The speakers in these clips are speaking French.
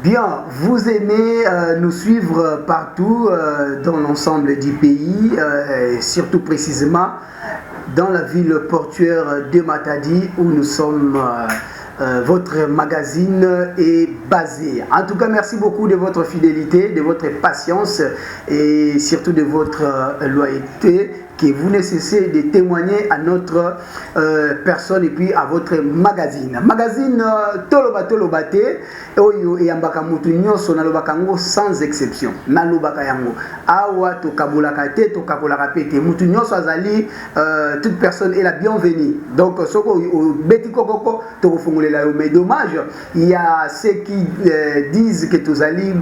Bien, vous aimez nous suivre partout dans l'ensemble du pays, et surtout précisément dans la ville portuaire de Matadi où nous sommes. Votre magazine est basé. En tout cas, merci beaucoup de votre fidélité, de votre patience et surtout de votre loyauté que vous ne cessez de témoigner à notre personne et puis à votre magazine. Magazine Toloba Tolobate et Ambaka Mutu Nyonso Nalobaka Ngo sans exception. Nalobaka Yango. Awa to Kabulaka te to Kabulaka pete. Mutu Nyonso Azali, toute personne est la bienvenue. Donc, Soko Beti Kokoko to mais dommage, il y a ceux qui disent que Tozali,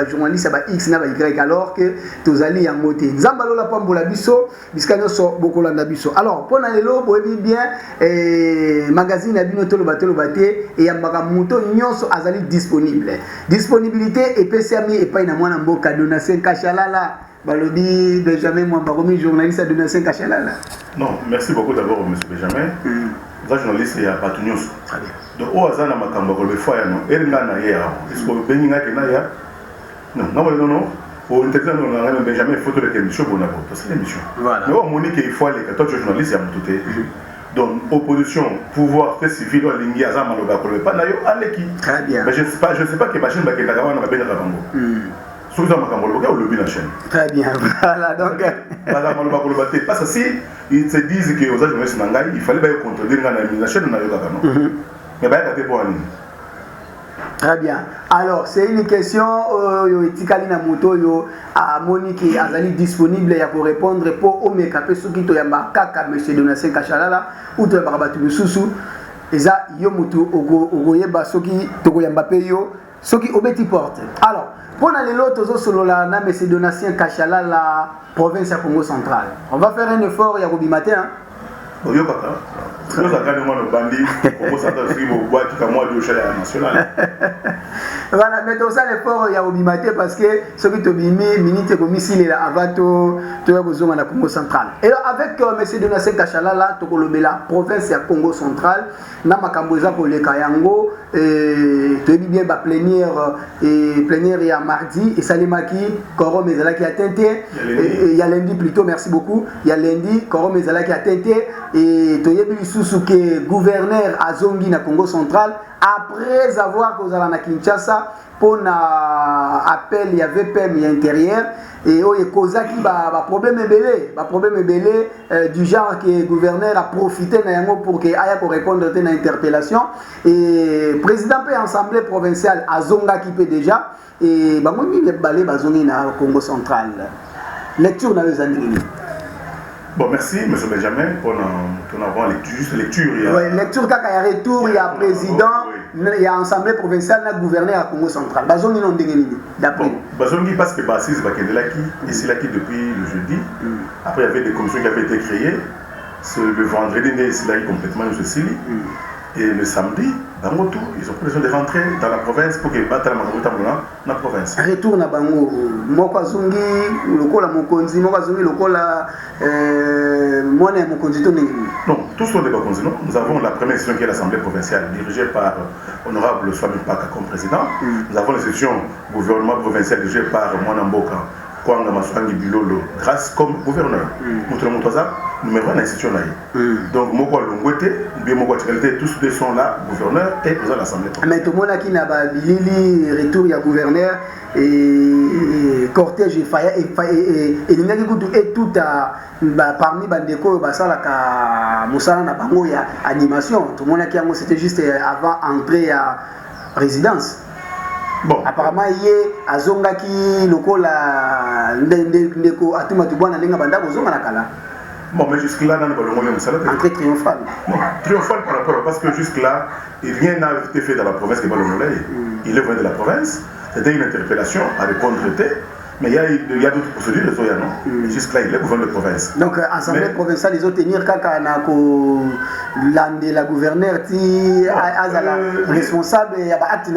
journaliste, X, Y, alors que Tozali est en moté. Zambalo la pambola biso, biskano so bokolanda biso. Alors, pour l'anelo, vous voyez bien, magazine Abino Tolobate et Ambaka Muto Nyonso Azali disponible. Disponibilité et PCMI et pas une moine en boca donation Kachalala. Balobi Benjamin Mwambaromi, journaliste à donation Kachalala. Non, merci beaucoup d'abord, M. Benjamin. Vous êtes journaliste et à Patunios. Très bien. Donc, au hasard, on a un fois, il y a est-ce que vous avez non, non, non. Pour intervenir, on a Benjamin photo de l'émission pour parce que l'émission. Voilà. Mais on dit qu'il faut aller, quand tu es journaliste, il y a tout. Donc, opposition, pouvoir, fait civil, il y a un maloba, pas d'ailleurs, allez qui. Très bien. Mais je ne sais pas que machine va être là-bas, on va bien très bien, voilà donc. Parce que si ils se disent que aux journalistes il fallait pas contredire la chaîne. Très bien. Alors, c'est une question Tikalina Moto à Monique Azali disponible pour répondre pour Omekapé Soukito Yamba Kaka M. Donatien Kachalala ou de Barabatu Soussou. Eza Yomutu Ogoyeba Soki Togoyamba Peyo Soki Obeti Porte. Alors, pour aller l'autre solo la na M. Donatien Kachalala, la province à Congo central. On va faire un effort Yagobi matin. Voilà, mettons ça l'effort ya obimate parce que ce qui te bimé minute comme ici là avato tu as besoin de la Congo central. Et avec monsieur Donatien Kachalala to kolobela province ya Congo central na makamboza ko le kayango to bien ba plénière il y a mardi et Salimaki Koro Mezala qui a tenté il y a lundi plutôt merci beaucoup il y a lundi Koro Mezala qui a tenté et Toyebi Susuke gouverneur à Zongi na Congo central après avoir causé à Kinshasa pour appel il y avait PM intérieur et il y a causé qui ba problème belé du genre que le gouverneur a profité pour que aya pour répondre à une interpellation et président de l'Assemblée provinciale à Zonga qui peut déjà et ba moi il balé ba Zongi na Congo central lecture dans les années. Bon, merci, M. Benjamin, pour avoir juste lecture. Oui, lecture, quand il y a retour, il y a président, il y a assemblée provinciale, il y a gouverneur à Congo central. Bazongi non déguéni, d'après. Bazongi parce que Bassis Bakendelaki, ici là qui depuis le jeudi. Après, il y avait des commissions qui avaient été créées. Le vendredi, il y a complètement une Cécile. Et le samedi, Bangoto, ils ont pris besoin de rentrer dans la province pour qu'ils battent dans la province. Retour na Bango, Mokwazungi, Lokola Mokonzi, Mokwazungi, Lokola Mone Mokonzi. Non, tous sont des Bakonzi. Nous avons la première session qui est l'Assemblée provinciale, dirigée par Honorable Swami Paka comme président. Nous avons la session gouvernement provincial dirigée par Mwanamboka. Kwanga Maswangi Bilolo, grâce comme gouverneur. Numéro 1 institution là. Donc, Moko Longwete, bien Moko Tchalité, tous deux sont là, gouverneur et président de l'Assemblée. Mais tout le monde qui n'a pas Lili, retour, il y a gouverneur et cortège et l'Inagikutu et tout parmi Bandeko, Basalaka, Moussala Nabango, il y a animation. Tout le monde qui a c'était juste avant d'entrer à résidence. Bon. Apparemment, il y a Azonga qui lokola ndeko atuma tubwana lenga bandako zonga nakala. Bon, mais jusque-là, dans le ballon, entrée triomphale. Non, triomphale par rapport, parce que jusque-là, rien n'a été fait dans la province de Ballon-Molay. Il est venu de la province, c'était une interpellation à répondre, mais il y a d'autres procédures, non. Jusque-là, il est gouverneur de province. Donc, Assemblée provinciale, ils ont tenir kaka nako la gouverneure qui est responsable et acte.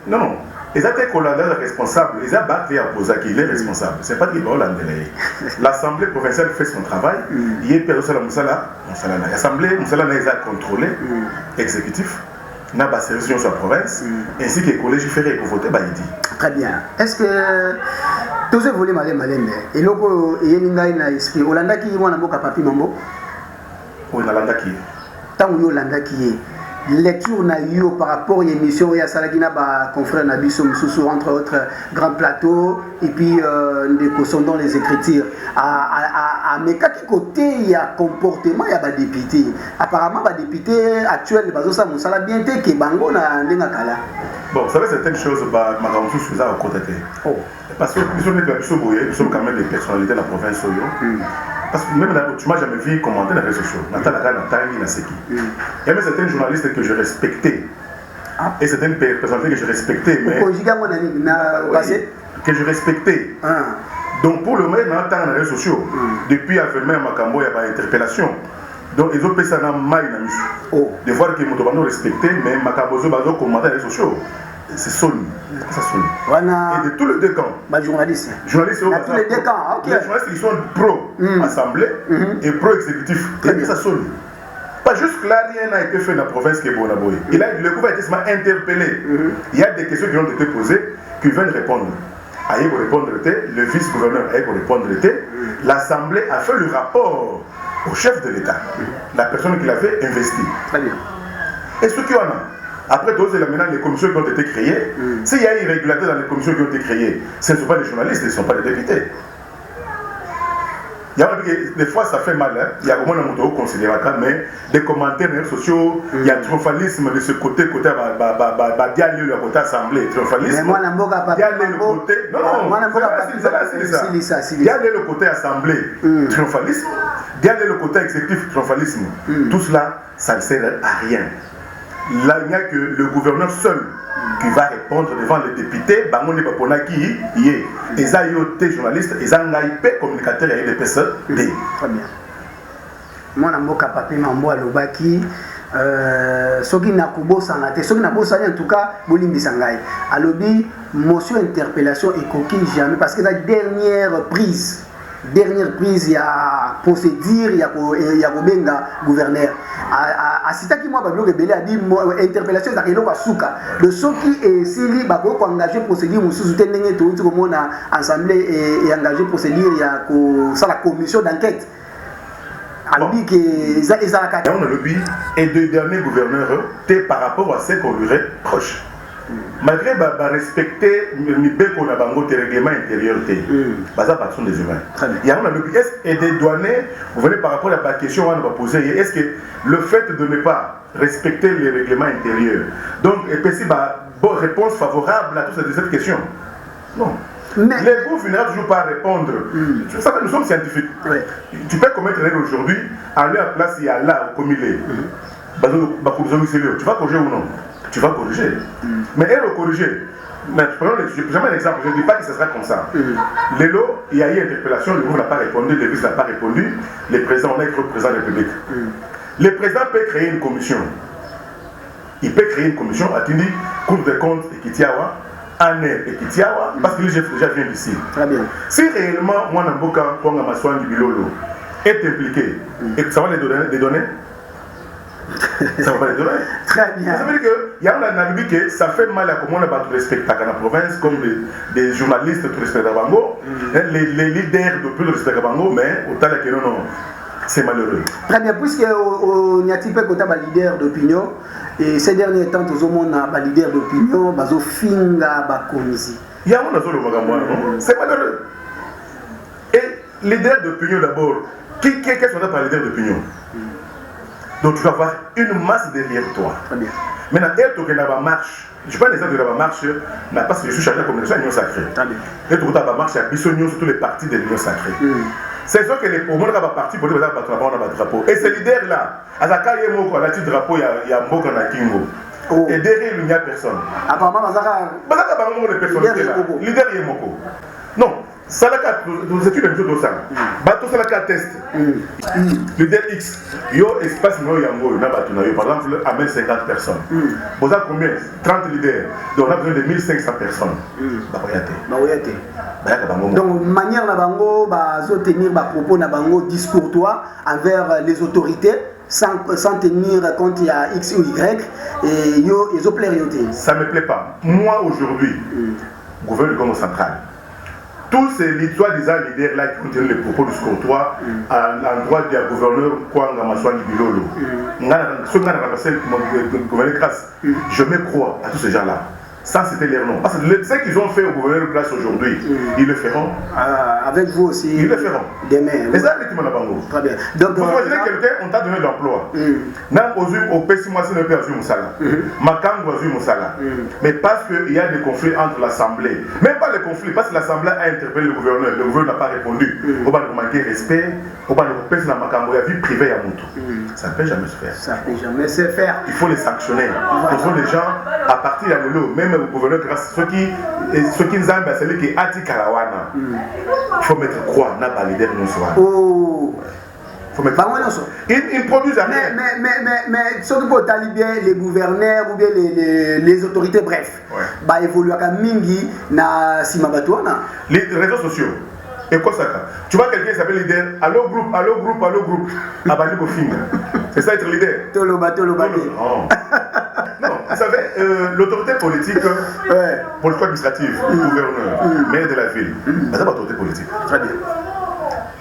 Non, non. Les attaques hollandais responsables, les abattent et opposés qu'il est responsable. Ce n'est pas qu'il est hollandais. L'Assemblée provinciale fait son travail. Il y a personne à Moussala. L'Assemblée Moussala n'a pas contrôlé exécutif. n'a pas service sur la province, ainsi que le collège ferré pour voter, bah il dit. Très bien. Est-ce que tous ces volets malais, et l'autre, il y a une esprit. Olanda qui est mon amour papi mambo. Olanda qui. Tant que Olanda qui est. Lecture na eu par rapport à l'émission et à Salagina ba confrère Nabiso Moussou entre autres grand plateau et puis des concernant les écritures à mais quel côté il y a comportement il y a ba député apparemment ba député actuel bazo ça musala bien té que bango na ndenga kala bon vous savez certaines choses ba makamoussou sous ça au côté parce que nous sommes quand même des personnalités de la province Oyo. Parce que même tu m'as jamais vu commenter dans les réseaux sociaux. Il y a même certains journalistes que je respectais. Et certaines personnalités que je respectais. Mais que je respectais. Donc pour le moment, dans les réseaux sociaux, depuis avant Makambo, il y a une interpellation. Donc ils ont fait ça dans Maï. De voir que Moutobano respectait, mais Makambo Zobazo commentait dans les réseaux sociaux. C'est Sony. Ça sonne. Et de tous les deux camps. Journalistes. Journalistes tous les deux camps. Les journalistes qui sont pro-assemblée et pro-exécutif. Et ça sonne. Pas jusque-là, rien n'a été fait dans la province qui est Bonaboye. Et là, le gouvernement a été interpellé. Il y a des questions qui ont été posées qui viennent répondre. Aïe pour répondre, le vice-gouverneur Aïe pour répondre, l'Assemblée a fait le rapport au chef de l'État, la personne qui l'avait investi. Très bien. Et ce qu'il y en a. Après, maintenant, les commissions qui ont été créées, s'il y a irrégularité dans les commissions qui ont été créées, ce ne sont pas des journalistes, ce ne sont pas des députés. Il y a, des fois, ça fait mal. Hein? Il y a au moins un mot considéré, mais des commentaires réseaux sociaux, il y a triomphalisme de ce côté, le côté assemblée, triomphalisme. Mais moi, le côté. Non, il y a le côté assemblée, triomphalisme. Il y a le côté exécutif, triomphalisme. Tout cela, ça ne sert à rien. Là, il n'y a que le gouverneur seul qui va répondre devant les députés. Bangoni Bapona qui y est. Ils ont été journalistes, ils ont été communicateurs et des personnes. Très bien. Moi, je suis capable de m'envoyer à l'Obaki. Ce qui n'a pas de ce qui n'a pas en tout cas, Bolimbi Sangai. À l'Obi, motion interpellation et coquille jamais parce que la dernière prise, il y a procédure, il y a gouverneur. À Sitaki, moi, je vais a dit interpellation, c'est un souka. De ceux qui est s'il va engager procédure, nous soutenons tout le monde assemblée et engager procédure, il y a la commission d'enquête. Alors, que ils ont le lobby et deux derniers gouverneurs par rapport à ce qu'on lui reproche. Malgré respecter le règlement intérieur, ça sont des humains. Il y a un lobby et des douaniers, vous venez par rapport à la question qu'on va poser, est-ce que le fait de ne pas respecter les règlements intérieurs, donc, est possible bonne réponse favorable à toute cette question? Non. Mais les groupes finiront toujours par répondre. Vous savez, nous sommes scientifiques. Tu peux commettre une erreur aujourd'hui, aller à la place, il y a là, au comilé. Tu vas corriger ou non? Tu vas corriger. Mais elle va corriger. Mais jamais un exemple, je ne dis pas que ce sera comme ça. L'élo, il y a eu une interpellation, le gouvernement n'a pas répondu, le vice n'a pas répondu, le président, on est le président de la République. Le président peut créer une commission. Il peut créer une commission, à Tindi, Cour des comptes et Kitiawa, Anne et Kitiawa, parce que lui, déjà vient d'ici. Très bien. Si réellement, moi, Namboka, Kwanga Maswan du Bilolo, est impliqué, et que ça va les donner, ça va pas les donner. Très bien. Ça veut dire qu'il y a un analyse que ça fait mal à comment on a battu le spectacle dans la province, comme des journalistes qui respectent Bango, les leaders de plus de respect Bango, mais autant que non, c'est malheureux. Très bien, puisque on y a typé qu'on a un leader d'opinion, et ces derniers temps, tout le monde a un leader d'opinion, bazo finga bakonzi. Il y a un autre c'est malheureux. Et leader d'opinion d'abord, qu'est-ce qu'on a par leader d'opinion? Donc tu vas avoir une masse derrière toi. Très bien. Maintenant, elle te regarde la marche. Je prends l'exemple de la marche, parce que je suis chargé de la communication à l'Union Sacrée. Très bien. Elle te regarde la marche, il y a Bissonion sur tous les partis de l'Union Sacrée. C'est sûr que les promos n'ont pas parti pour dire que on a un drapeau. Et ces leaders-là, à Zaka, il y a un petit drapeau, il y a Mboka Nakingo. Et derrière, il n'y a personne. Apparemment, Bazaka, les personnalités là. Leader, il y a Moko. Non. Salaka, nous études une chose de ça. Bateau Salaka test. Leader X, yo espace no yango, yo na bateau na yo. Par exemple, amène 50 personnes. Vous avez combien? 30 leaders. Donc on a besoin de 1500 personnes. Donc manière na bango, bazo tenir ba propos na bango discourtois envers les autorités. sans tenir compte il y a X ou Y et ils ont plairé. Ça ne me plaît pas. Moi aujourd'hui, gouverneur du Congo central, tous ces soi-disant leaders-là qui ont tenu les propos du Scotois à l'endroit du gouverneur Kwanga Maswani Bilolo, je me crois à tous ces gens-là. Sans citer leur nom. Parce que ce qu'ils ont fait au gouverneur Grasse aujourd'hui, ils le feront. Avec vous aussi. Ils le feront. Demain. Et ça, c'est Bango. Très bien. Donc, vous imaginez quelqu'un, on t'a donné de l'emploi. Au Pessimasi, on a Moussala. Makango a Moussala. Mais parce qu'il y a des conflits entre l'Assemblée. Même pas les conflits, parce que l'Assemblée a interpellé le gouverneur. Le gouverneur n'a pas répondu. On va nous manquer respect. On va nous repérer dans Makango. Il y a vie privée à Moutou. Ça ne peut jamais se faire. Ça ne peut jamais se faire. Il faut les sanctionner. Ce sont des gens, à partir de l'eau, même le gouverneur grâce ceux qui nous ont celui qui a dit Kalawana. Il faut mettre quoi n'a pas l'idée de nous soir. Faut mettre ils produisent rien. Mais surtout pour bien les gouverneurs ou bien les autorités, bref, bah évoluer à Mingi na Simabatouana. Les réseaux sociaux. Et quoi ça? Tu vois quelqu'un qui s'appelle leader, allo groupe, Abali Bofinga. C'est ça être leader. Toloba. Non, vous savez, l'autorité politique, pour le code administratif, gouverneur, maire de la ville, c'est pas l'autorité politique. Très bien.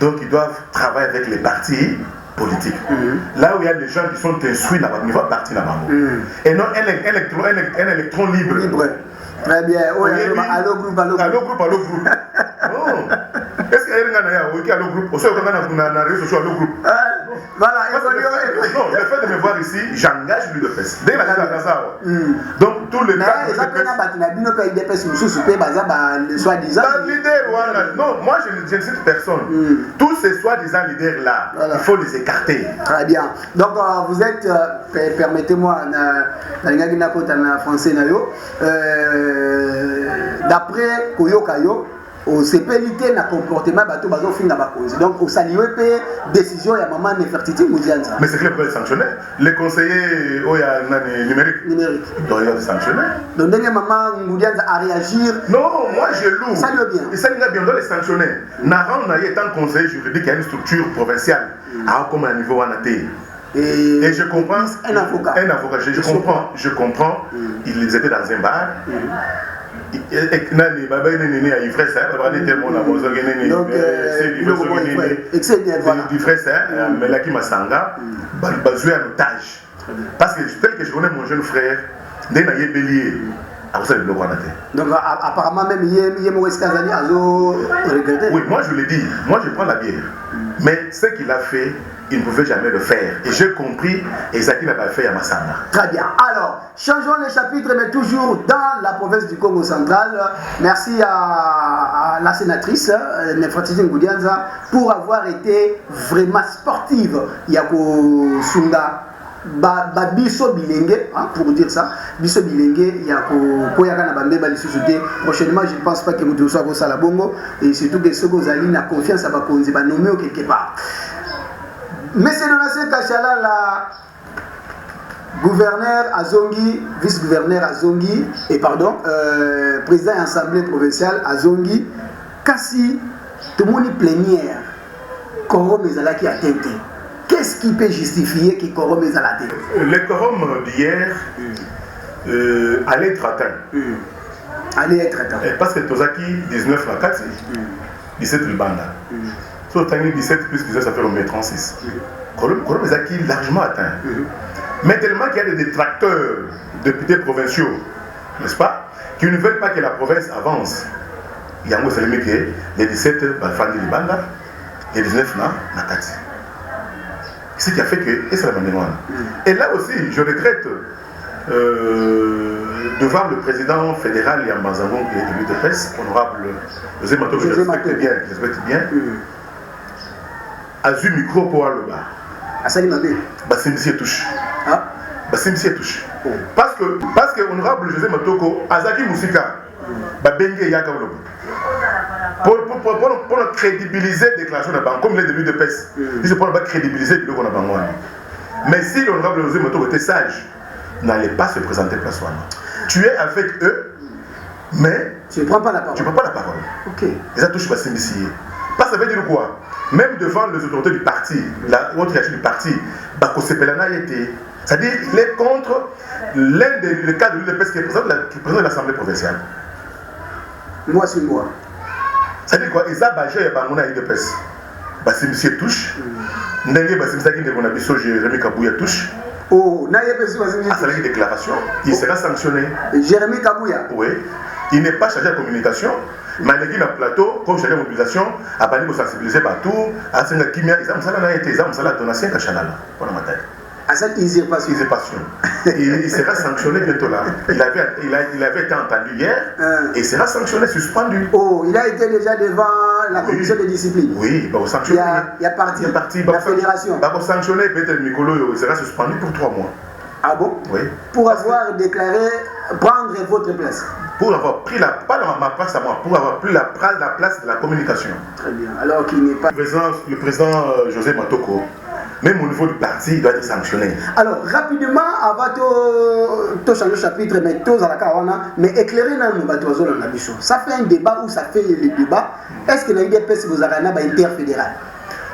Donc ils doivent travailler avec les partis politiques. Là où il y a des gens qui sont instruits là-bas, il faut parti là-bas. Et non un électron libre. Très bien. Allo groupe. Non. Est-ce qu'il y a un groupe? Au sein de la réseau social, allo groupe. Voilà, non, le fait de me voir ici, j'engage lui de pèse. Dès la donc, tous les cas. Non, moi je ne cite personne. Tous ces soi-disant leaders-là, il faut les écarter. Très bien. Donc, vous êtes, permettez-moi, dans français, d'après Koyokayo, au CPLT na comportement bateau bazo fin na cause. Donc au saluer décision ya maman Nefertiti Moudianza. Mais c'est clair, pour sanctionner. Les conseillers numériques doivent être sanctionnés. Donc maman Moudianza a réagir. Non, moi je loue. Ça lui bien. Et ça lui bien doit les sanctionner. Naran na étant conseiller juridique, il y a une structure provinciale à comme un niveau anaté. Et je comprends un avocat. Je comprends. Ils étaient dans un bar. Du frère Melaki Masanga, basé en otage. Parce que tel que je connais mon jeune frère, dès qu'il y a bélier, donc apparemment même Yemouès Kazali a regretté. Oui, moi je l'ai dit, moi je prends la bière. Mais ce qu'il a fait, il ne pouvait jamais le faire. Et j'ai compris, et ça qu'il n'a pas fait à Massanga. Très bien. Alors, changeons les chapitres, mais toujours dans la province du Congo central. Merci à la sénatrice Nefertiti Ngoudianza pour avoir été vraiment sportive. Yako Sunga. Biso bilenge, pour dire ça, biso bilenge, il y a koyaka na bambe balisusuté. Prochainement, je ne pense pas que vous soyez au Salabongo et surtout que ceux qui ont la confiance à Bakonzi va nommer quelque part. Monsieur Donatien Kachala, la gouverneur Azongi, vice-gouverneur Azongi, et pardon, président de l'Assemblée provinciale Azongi, Kassi, tout le monde est plénière, Koro Mezalaki a tenté. Qu'est-ce qui peut justifier qu'il Koro Mezalaki? Le quorum d'hier allait être atteint. Allait être atteint. Parce que Tozaki, 19 la 4, 17 le Banda. So, 17 plus 19, ça fait le 36. Koro Mezalaki largement atteint. Mais tellement qu'il y a des détracteurs, députés provinciaux, n'est-ce pas, qui ne veulent pas que la province avance. Il y a un mot, c'est les 17 Fandi le Banda, les 19 na 4. Ce qui a fait que, et c'est la même. Et là aussi, je regrette de voir le président fédéral Yambazangon, qui est élu de presse, honorable José Mato, que je respecte bien, a eu micro pour le bas. Asali Mabé. Bassimsi touche. Bassimsi touche. Parce que honorable José Matoko, Azaki Moussika, Bengue Yaka pour crédibiliser la déclaration de la banque, comme les débuts de PES, il se prend pas crédibiliser le qu'on a banque. Mais si l'honorable José Matoko était sage, n'allait pas se présenter place Wana. Tu es avec eux, mais tu ne prends pas la parole. Tu ne prends pas la parole. Ok. Et ça touche pas Simbisier. Parce que ça veut dire quoi? Même devant les autorités du parti, la haute hiérarchie du parti, C'est-à-dire qu'il est contre l'un des cas de l'UDPS qui est président de l'Assemblée provinciale. Moi, c'est moi. C'est-à-dire quoi? Ils ont bâché à l'UDPS. C'est M. Touche. Jérémy Kabouya Touche. Oh, c'est une déclaration. Il sera sanctionné. Jérémy Kabouya. Oui. Il n'est pas chargé de communication. Mais il y a un plateau, comme chargé de mobilisation, à Bani pour sensibiliser partout, à Sengakimia, ils ont donation à Chanala. À cette usurpation. Il sera sanctionné bientôt là. Il avait été entendu hier et il sera sanctionné, suspendu. Oh, il a été déjà devant la commission de discipline. Oui, il sanctionné. Il y a parti. La fédération. Il va sanctionner peut-être Mikolo, il sera suspendu pour 3 mois. Ah bon? Oui. Pour avoir déclaré prendre votre place. Pour avoir pris pas ma place à moi, pour avoir pris la place de la communication. Très bien. Alors qu'il n'est pas. Le président José Matoko, même au niveau du parti, il doit être sanctionné. Alors, rapidement, avant de changer le chapitre, mais éclairer dans nos ça fait un débat où ça fait le débat. Est-ce que l'IDPS vous avez un interfédéral?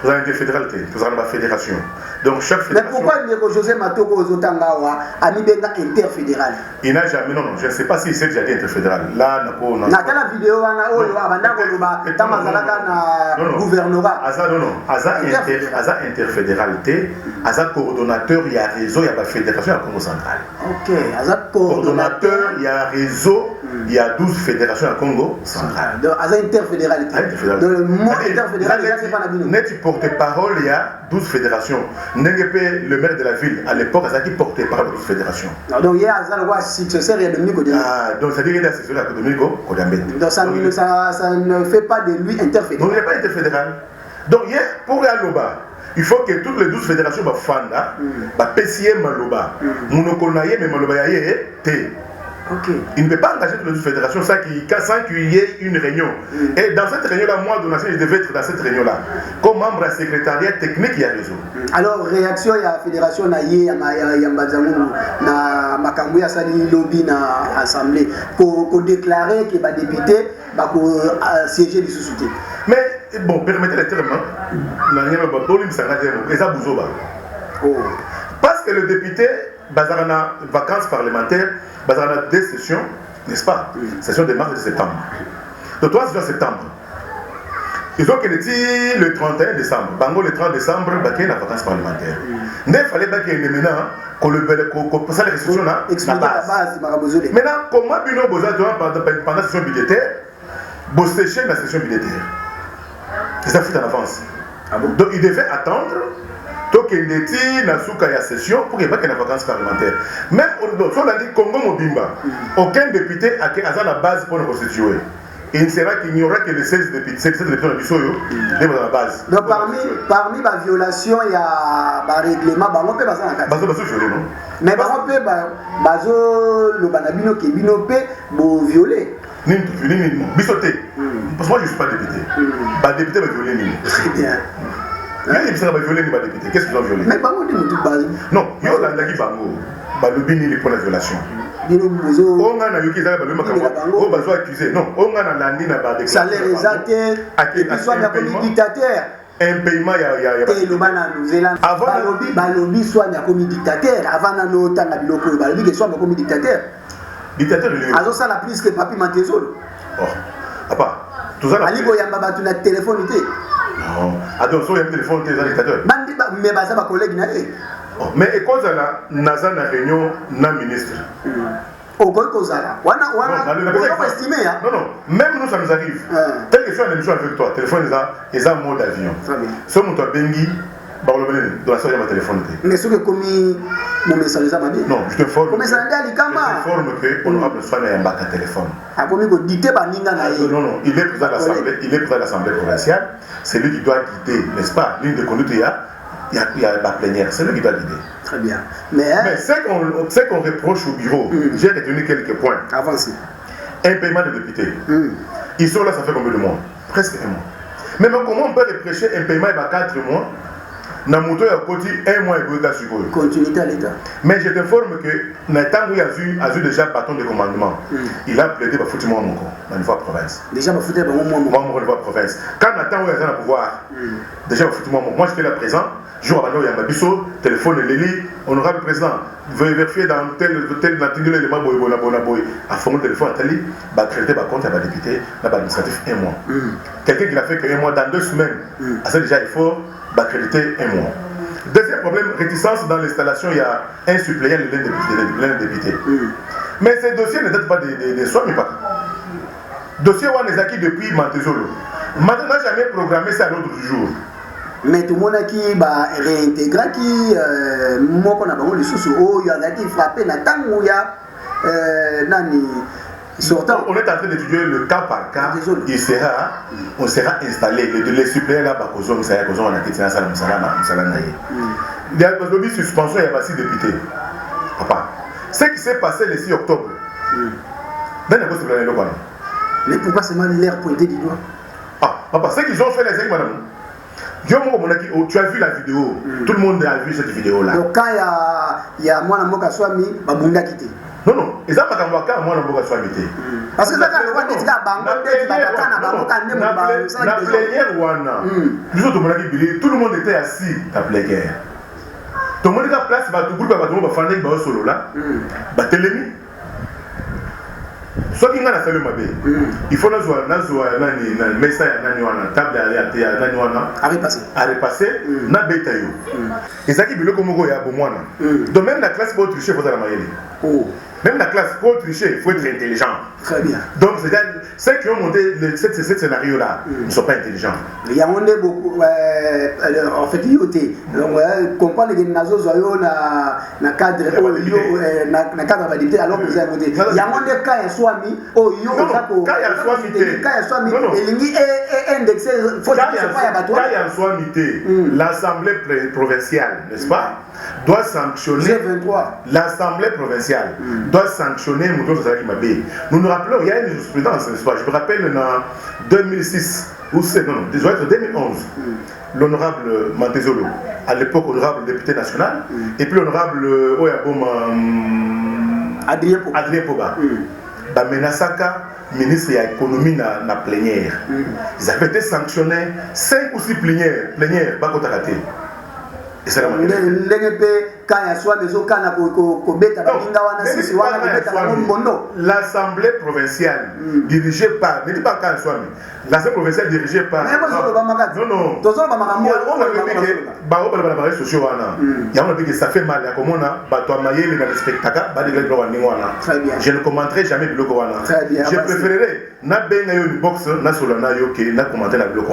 Vous avez une interfédéralité, vous avez une fédération. Donc chaque fédération. Mais pourquoi José Matoko Ozotangawa a mis bien interfédéral? Il n'a jamais, non, je ne sais pas s'il s'est déjà dit interfédéral. Là, on a la vidéo, on a gouvernorat. Aza interfédéralité, Aza coordonnateur, il y a réseau, il y a la fédération à Congo central. Ok, Aza coordonnateur, il y a réseau, il y a 12 fédérations à Congo central. Donc Aza interfédéralité. Donc le mot interfédéralité, c'est pas la vidéo. Net porte-parole, il y a 12 fédérations. Nengepe, le maire de la ville, à l'époque, Aza qui portait parole de 12 fédérations. Donc il y a Aza le roi successeur, il y a Dominique Odembe. Donc ça dit qu'il y a successeur à Dominique Odembe. Donc ça ne fait pas de lui interfédéral. Donc il n'est pas interfédéral. Donc pour Aloba, il faut que toutes les 12 fédérations soient fanda, PCM Maloba, Monokonaye, mais Maloba Yaye, Okay. Il ne peut pas engager toutes les 12 fédérations sans qu'il y ait une réunion. Et dans cette réunion-là, moi, donation, je devais être dans cette réunion-là. Comme membre du secrétariat technique, il y a réseau. Alors, réaction, il y a la fédération, il y a Makamouya Sali Lobby dans l'Assemblée pour déclarer que les députés vont siéger du sous-soutien. Mais, bon, permettez les termes, parce que le député, Bazarana, vacances parlementaires, Bazarana 2 sessions, n'est-ce pas? Session de mars et de septembre. Donc 3 sessions de septembre. Ils ont qu'il dit le 31 décembre. Bango le 30 décembre, il y a vacances parlementaires. Il fallait qu'il y ait maintenant qu'on ça les restrictions là. Expliquer la base. Maintenant, comment Bino Boza pendant la session budgétaire, vous séchez la session budgétaire. Ça fait en avance. Donc il devait attendre. Donc il y a une session pour qu'il n'y ait pas de vacances parlementaires. Même on a dit Congo Mobimba, aucun député a la base pour le constituer. Il n'y aura que les 16 députés dans le Soyo, dans la base. Donc parmi les violations, il y a un règlement, on peut passer en cas. Mais on peut le banabino qui est violé. Bissoté. Parce que moi je ne suis pas député. Le député va violer Nini. Très bien. Qu'est-ce que tu dois violer? Mais pas de base. Non, il y a un bango. Balobini pour la violation. On a accusé. Non, on a landé dans la déclaration. Salaire exact. Et puis soit comme dictateur. Un paiement, il y a. Et le Nouvelle-Zélande. Balobi soit comme dictateur. Avant de nous temps biloko, Balobi soit comme dictateur. Dictateur de l'Union. Alors ça la plus que Papi Mantezol. Oh, papa. Tout ça. Ali Boyamba tu na téléphone. Non. Attention, il y a un téléphone des dictateurs. Mais ça va collègue mais et cause là, Naza na réunion na ministre. Au goût cause là. On estimé hein. Non, même nous ça nous arrive. Telle que je suis en émission avec toi, téléphone ils ont mode d'avion. Très bien. Ce montant bengi, bah on le dans la soirée ma téléphone. Mais ce que commis mon message ça m'a dit. Non, je t'informe. Comme ça ndali kama. Je t'informe que honorable soit na mbaka téléphone. A commis ko dicter ba ninga na ye. Non, il est président de l'Assemblée, provinciale, c'est lui qui doit guider, n'est-ce pas, ligne de conduite il y a la plénière, c'est lui qui doit guider. Très bien. Mais ce qu'on reproche au bureau, j'ai retenu quelques points. Avancez. Un paiement de député. Ils sont là, ça fait combien de mois? Presque 1 mois. Mais comment on peut reprocher un paiement il y a 4 mois? Namuto a côté 1 mois et demi de suivre. Continuité à l'État. Mais je t'informe que Nathan a eu déjà bâton de commandement. Il a plaidé pour foutre moi mon corps dans une fois province. Déjà pour foutre moi mon province. Quand Nathan a eu le pouvoir, déjà pour foutre moi j'étais là présent. jour avant Yambabiso, téléphone Lili, honorable président, veuillez vérifier dans tel élément à fond le téléphone à Tali, bah créditer par compte à député, l'administratif 1 mois. Quelqu'un qui l'a fait que 1 mois dans 2 semaines, c'est déjà il faut bah créditer 1 mois. Deuxième problème, réticence dans l'installation, il y a un suppléant l'un député. Mais ces dossiers ne datent pas des soins, mais pas. Dossier on les acquis depuis Mantezolo. Maintenant, n'a jamais programmé ça à l'ordre du jour. Mais tout le monde qui réintègre qui moi qu'on a vraiment les sous il y a qui frappé la temps où il y a nani sortant. On est en train d'étudier le cas par cas. On sera installé les suppléants là bakozo musaya kozo on a quitté ça musala naye. Il y a une suspension il y a pas 6 députés. Papa. Ce qui s'est passé le 6 octobre. Dans la cause de l'année locale. Mais pourquoi seulement l'air pointé du doigt? Ah, papa, ce qu'ils ont fait les amis madame. Tu as vu la vidéo, tout le monde a vu cette vidéo là. Donc quand il y a moi Mboka Swami, Babunda quitté. Non, ils ont pas quand moi Mboka Swami quitté. Parce que ça quand on dit que tout le monde était assis à plénière. Tout le monde était à place, tout le monde va faire solo là. Télémi. Soit qu'il y a un salut mabé, il faut nous voir, nani message nani wana table à nani wana à repasser, na betayo. Et ça qui veut comme go ya bomwana. Donc même la classe pour tricher faut la mailler. Même la classe pour tricher, il faut être intelligent. Très bien. Donc ceux qui ont monté ce scénario là ne sont pas intelligents. Il y a beaucoup en fait yoté. Donc comprendre que nazo zoyo na cadre na cadre validité alors que vous avez voté. Il y a monde cas soit mis au yo cas soit mis elingi indexé faut pas ya bato. Cas soit mis l'assemblée provinciale, n'est-ce pas? Doit sanctionner l'assemblée provinciale doit sanctionner Mouton Sosaki Mabé. Nous nous rappelons, il y a une jurisprudence, n'est-ce pas? Je me rappelle en 2006 ou c'est non, ça doit être 2011. L'honorable Mantezolo, à l'époque honorable député national, et puis l'honorable Adrien Poba. Menasaka, ministre de l'économie na plénière. Ils avaient été sanctionnés 5 ou 6 plénières, Bakotakate. Et c'est la manière. L'Assemblée provinciale dirigée par, ne dis pas quand soit, l'Assemblée provinciale dirigée par. Non. Ça fait mal. Je ne commenterai jamais le bloc. Je préférerais une boxe que commenter la bloc.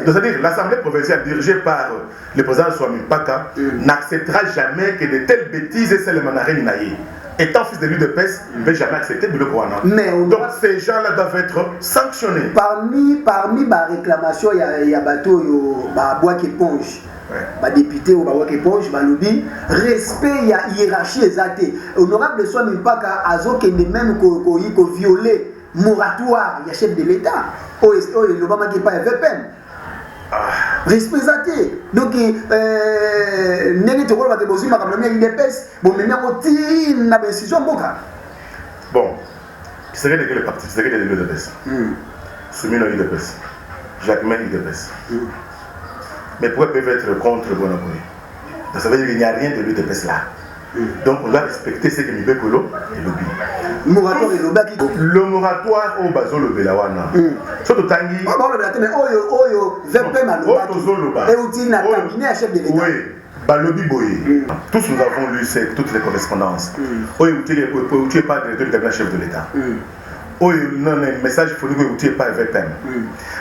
C'est-à-dire l'Assemblée provinciale dirigée par le président Swami Paka n'acceptera jamais que de telles bêtises et celles de étant fils de l'UDPS, ne peut jamais accepter de le Kouana. Donc ces gens-là doivent être sanctionnés. Parmi les réclamations, il y a bateau, il y a bois qui éponge. Les députés ou les éponge, les lobby, respect, il y a hiérarchie exacte. Honorable Swami Paka, Azo qui est même violé moratoire, il y a chef de l'État. L'Obama qui n'est pas FPM. Respecté. Donc, bon, c'est que le parti, c'est que l'UDPS. Soumis à l'UDPS. Jacquemin l'UDPS. Mais pourquoi peuvent être contre Bonaboy? Ça veut dire qu'il n'y a rien de l'UDPS là. Donc on doit respecter ce que nous avons et le but. Le moratoire au bazo le belawana. Surtout tangi. Balobi Boye. Tous nous avons lu toutes les correspondances. Vous n'êtes pas directeur du cabinet chef de l'État. Non, un message il faut que vous n'êtes pas FPM.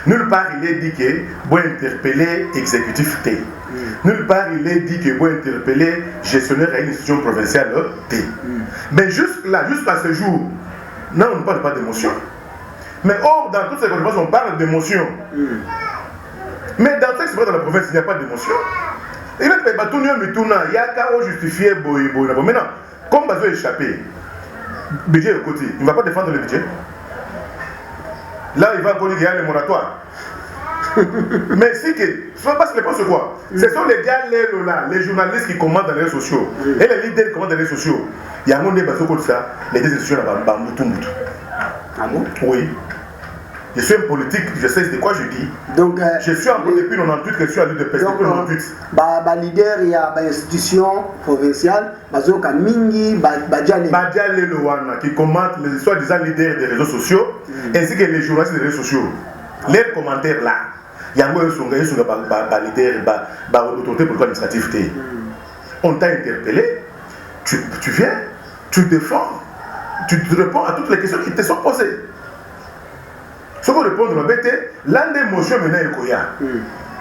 Nulle part il est dit que vous interpeller exécutif T. Nulle part il est dit que vous interpeller gestionnaire à une institution provinciale T. Mais jusqu'à ce jour, non, on ne parle pas d'émotion. Mais or, dans toutes ces conférences, on parle d'émotion. Mais dans ce qui se passe dans la province, il n'y a pas d'émotion. Il y a qu'à justifier maintenant, comme Bazo échappé, budget est côté, il ne va pas défendre le budget. Là, il va dire qu'il y a le moratoire. Mais si que, ce n'est pas ce que pense quoi. Ce sont les gars, les journalistes qui commandent dans les réseaux sociaux. Et les leaders qui commandent dans les réseaux sociaux. Il y a un monde de ça, les deux institutions là-bas, Moutou. Ah bon? Oui. Je suis un politique, je sais de quoi je dis. Donc, je suis en mode depuis 98 que je suis à l'île de Peste depuis 98. Leader, il y a une institution provinciale, Bazoka Mingi, Badjale Lowana, qui commente les soi-disant leaders des réseaux sociaux, ainsi que les journalistes des réseaux sociaux. Leurs commentaires là, il y a un leader, l'autorité pour l'administrativité. On t'a interpellé, tu viens, tu défends, tu réponds à toutes les questions qui te sont posées. Ce qu'on répond de ma bête, l'un des motions menée à Koya.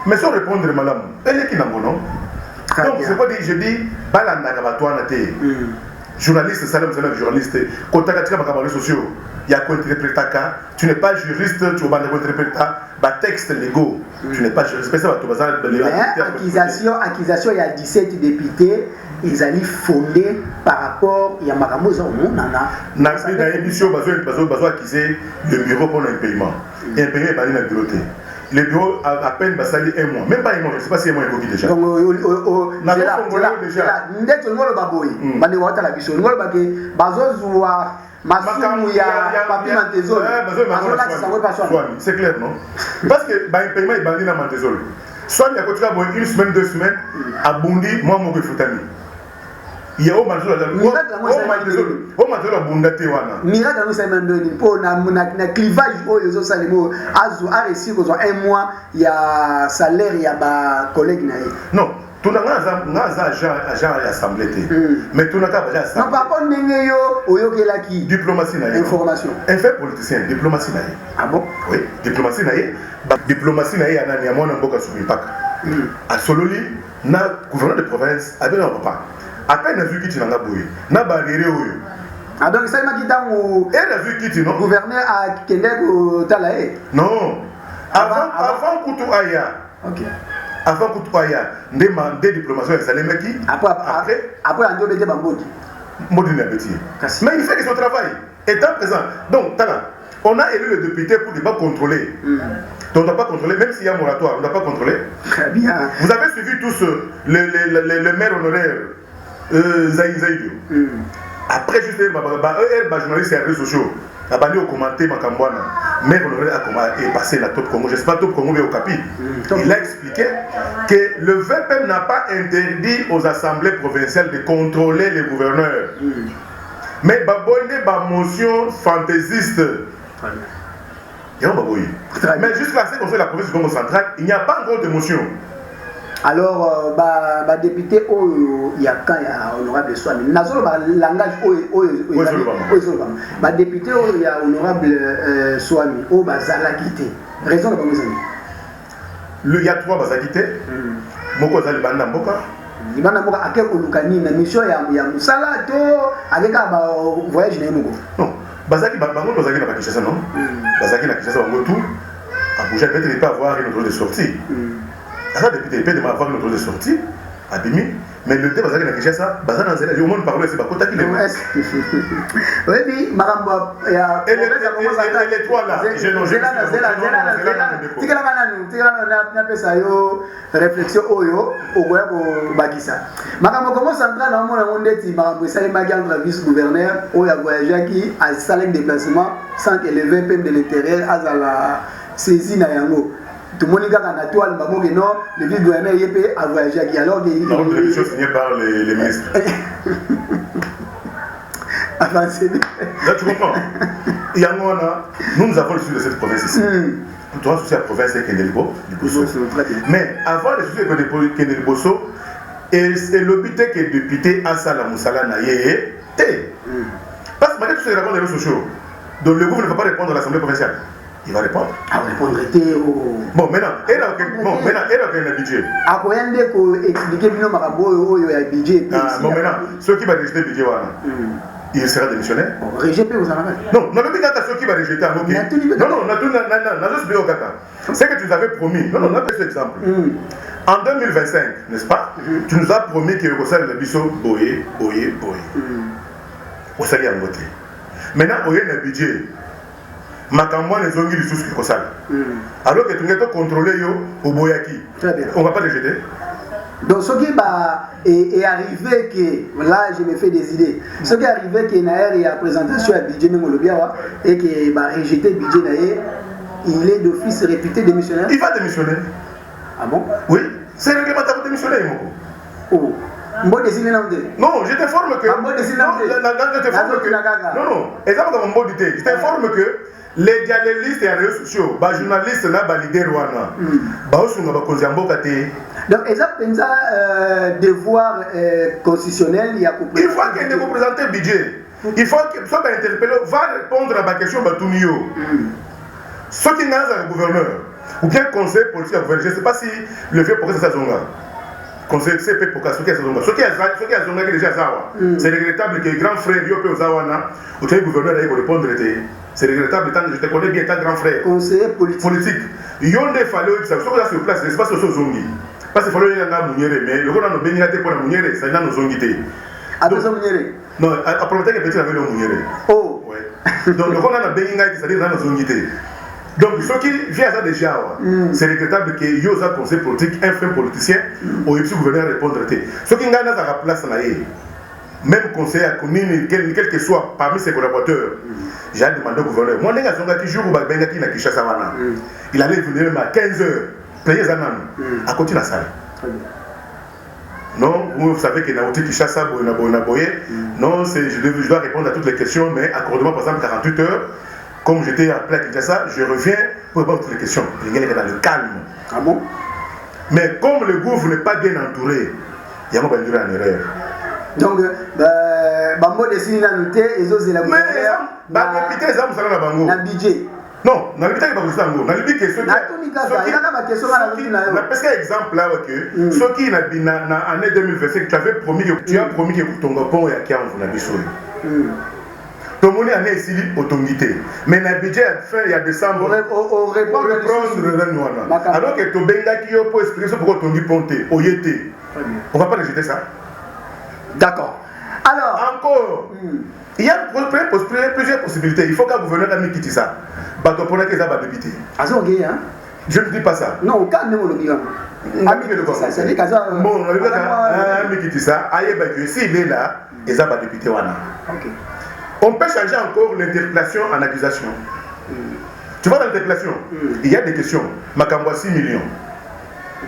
Mais sans répondre, madame, elle est qui n'a pas non. Donc, c'est quoi je dis, Balanda Kabatouana, journaliste, salam, journaliste, contact avec les réseaux sociaux, il y a quoi interpréter, tu n'es pas juriste, tu vas interpréter, texte légaux, tu n'es pas juriste. Accusation, il y a 17 députés, ils allaient fonder par rapport, il y a Maramosa au monde, dans l'émission, ils ont accusé le bureau pour un paiement. Et un paiement est banni dans le bureau. Le bureau a à peine basali un mois, même pas un mois, je ne sais pas si un mois est déjà. Donc, c'est clair, non? Parce que le paiement est banni dans Mantezol. Soit il y a une semaine, 2 semaines, à Bundi, moi, mon Foutani. Il y a au Mantezol, au Mantezol, à Bundate wana. Miracle dans ces mandoni pour na clivage aux salimo a réussi un mois il y a salaire il y a ba collègue na. Non. Tu n'as pas agent à l'Assemblée. Mais tu n'as pas agent à l'Assemblée. Non, pas pour qui diplomatie. Information. Un fait politicien, diplomatie. Ah bon? Oui, diplomatie. Diplomatie, il y a un mboka sur l'impact. À Sololi, le gouverneur de province, avait un papa. À peine un vu qui n'a pas bouillé. N'a pas barrière. Ah donc ça m'a dit dans le gouverneur à Québec au Talae. Non. Avant Koutou Aya. Ok. Avant Koutoya, des diplomations installées, qui après, on doit mettre Bambodi. Mais il fait son travail. Étant présent. Donc, on a élu le député pour ne pas contrôler. Donc, on ne doit pas contrôler, même s'il y a un moratoire, on ne doit pas contrôler. Très bien. Vous avez suivi tous le maire honoraire Zaïd Zaïdio. Après, juste, journaliste et les réseaux sociaux. Abani au commenté Makambouana, mais on est passé la Top Congo, je ne sais pas Top Congo mais au Capi. Il a expliqué que le VPM n'a pas interdit aux assemblées provinciales de contrôler les gouverneurs. Mais Babonne ba motion fantaisiste. Mais jusqu'à ce qu'on fait la province du Congo central, il n'y a pas encore de motion. Alors, député, il y a quand il y a honorable Swami. Nazolo, langage, député, il y a honorable Swami, Bazalakité. Raison de comment il y a 3 Bazalakité. Moko Zali Banda Mboka. Libanda Mboka, à quel Olukani, la mission, il y a Moussala, avec un voyage de Moko. Non, Bazaki, Bazaki n'a pas Kishasa, non? Bazaki n'a Kishasa, on tout. Abuja peut-être ne pas avoir une autre de sortie. Alors, député, il peut avoir une autre de sortie, Abimi, mais le débat, c'est ça, Bazan dans le monde parle, c'est pas côté qui est. Oui, oui, Madame, il y a. Et les 3 là, j'ai nommé. Réflexion Oyo, au Bagissa. Madame, comment central dans mon monde est Madame Salim Magandra, vice-gouverneur, où il y a voyagé qui a salé déplacement sans que le VPM de l'intérieur a la saisie dans Yango. Tout le monde est en toile, le vice-gouverneur a voyagé qui alors il y a une émission signée par les ministres. Avancez. Là, tu comprends? Nous avons le sud de cette province ici. Pour toi, souci à la province c'est Kendelibo. Mais avant le souci de Kendeliboso, et l'hôpital qui est député Ansala Moussala Naye, parce que maintenant, tu sais répondre les réseaux sociaux. Donc le gouvernement ne va pas répondre à l'Assemblée provinciale. Il va répondre. Ah, répondre Bon, maintenant, il y a un budget. Ah, pour expliquer le budget. Bon, maintenant, ceux qui vont rejeter le budget, il sera démissionnaire. Rejeter aux amateurs. Non, non, ceux qui vont rejeter un ok. Non, non, c'est que tu nous avais promis. Non, non, on a pris cet exemple. En 2025, n'est-ce pas? Tu nous as promis que le salaire de Bissot, boye. Au salaire en voté. Maintenant, il y a un budget. Makamwa les ongi les sous qui alors que tu dois contrôler au boyaki. On ne va pas les jeter. Donc ce qui est arrivé que là je me fais des idées. Ce qui est arrivé que il y a présentation à budget et que rejeter budget il est d'office réputé démissionnaire. Il va démissionner. Ah bon? Oui, c'est réglementaire pour démissionner, Moko. Oh. Non, je t'informe que. Non, exemple comme mot je t'informe que les journalistes et les réseaux sociaux, les journalistes na validé Rwanda. Donc, exemple, devoir constitutionnel, il y a il faut qu'il ait représenté le budget. Il faut que soit interpellé, va répondre à ma question Batunio. Ce qui n'a pas un gouverneur, ou bien conseil politique à gouverner, je ne sais pas si le vieux pour ça zonga. Conseil CP pour ce qui est zonga. Ce qui est zonga déjà Zawa. C'est regrettable que grand frère Yope Ozawana, ou tu es gouverneur et répondre. C'est regrettable tant que je te connais bien tant grand frère. Conseiller politique. Il y a des fallos, ce qui est sur place, c'est pas sur zongi. Parce qu'il faut y aller à Mouniere, mais le gouvernement a béni pour la Mouniere, c'est dans nos zongité. Après ça, Mouniere? Non, après le temps que petit avait le Mouniere. Oh! Ouais. Donc le gouvernement a béni, c'est-à-dire dans nos zongité. Donc, ce qui vient à ça déjà, c'est regrettable qu'il y ait un conseil politique, un frère politicien, ou un gouverneur répondre. Ce qui est dans la place, même conseiller à Kounini, quel que soit parmi ses collaborateurs, j'ai demandé au gouverneur. Moi, les gens qui jouent au Bengaki n'a Kishasa, il allait venir à 15h, payer Zanan, à côté de la salle. Non, vous savez qu'il y a un outil Kishasa, non, je dois répondre à toutes les questions, mais accordez-moi par exemple 48 heures. Comme j'étais à Plaque Kinshasa, je reviens pour répondre à toutes les questions. Il y a dans le calme. Ah bon? Mais comme le gouvernement n'est pas bien entouré, il y a un peu d'erreur. Donc, Bambo décide de noter et autres élaborer. Mais député, ça vous savez la Bango. Na budget. Non, dans le budget, il n'y a pas de Bango. Dans le budget, ceux qui. Parce qu'il y a un exemple là, ceux qui en année 2025, tu as promis que ton pont est à 15 on a besoin. Tout le monde est ici au Tongité. Mais dans le budget, il y a décembre. On reprendre le noir. Alors que tu benga qui peut expliquer pourquoi Tongi Ponté, au Yété. On ne va pas rejeter ça. D'accord. Alors. Encore. Il y a plusieurs possibilités. Il faut qu'un gouverneur ait quitté ça. Bateau pour que ça va débuter. Je ne dis pas ça. Non, quand même, le bilan. C'est-à-dire que ça. Bon, on a quitté ça. S'il est là, et ça va débuter. On peut changer encore l'interpellation en accusation. Tu vois, dans l'interpellation, il y a des questions. Makambo 6 millions.